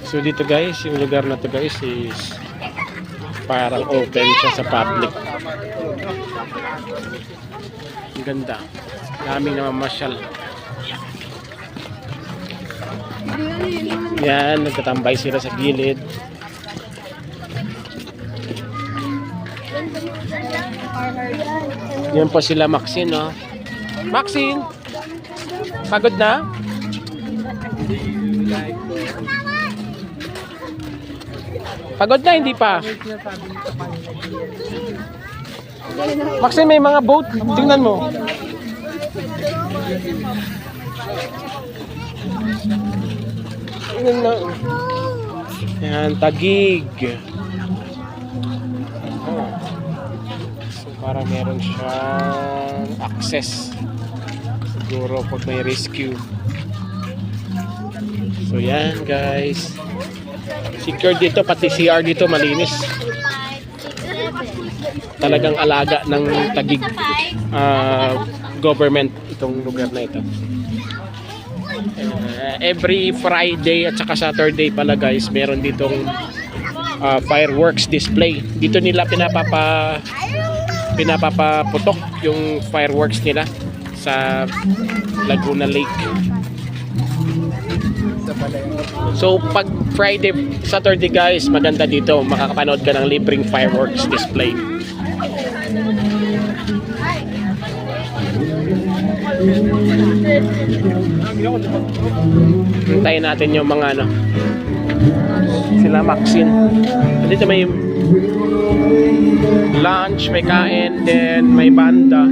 So dito guys, yung lugar na to guys is parang open siya sa public. Ang ganda. Daming namamasyal. Yan, nagtatambay sila sa gilid. Yan po sila Maxine, no? Maxine! Pagod na? Pagod na, hindi pa. Maxine, may mga boat. Tingnan mo. Tingnan na. Yan, Taguig. Oh. So, para meron siyang access. Siguro pag may rescue. So, yan guys. Secure dito, pati CR dito malinis. Talagang alaga ng Taguig government itong lugar na ito. Every Friday at saka Saturday pala guys, meron ditong fireworks display. Dito nila pinapaputok yung fireworks nila sa Laguna Lake. So pag Friday, Saturday guys, maganda dito, makakapanood ka ng libreng fireworks display. Hintayin natin yung mga ano, sila Maxine. Dito may lunch, may kain, then may banda.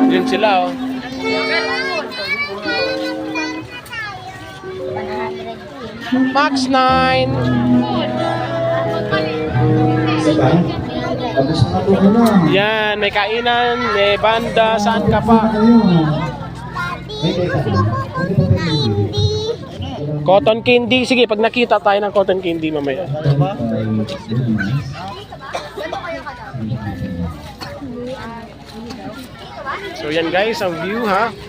Yun sila oh. Max 9. Yan, may kainan, may banda, saan ka pa? Cotton candy. Sige, pag nakita tayo ng cotton candy mamaya. So yan guys, ang view ha.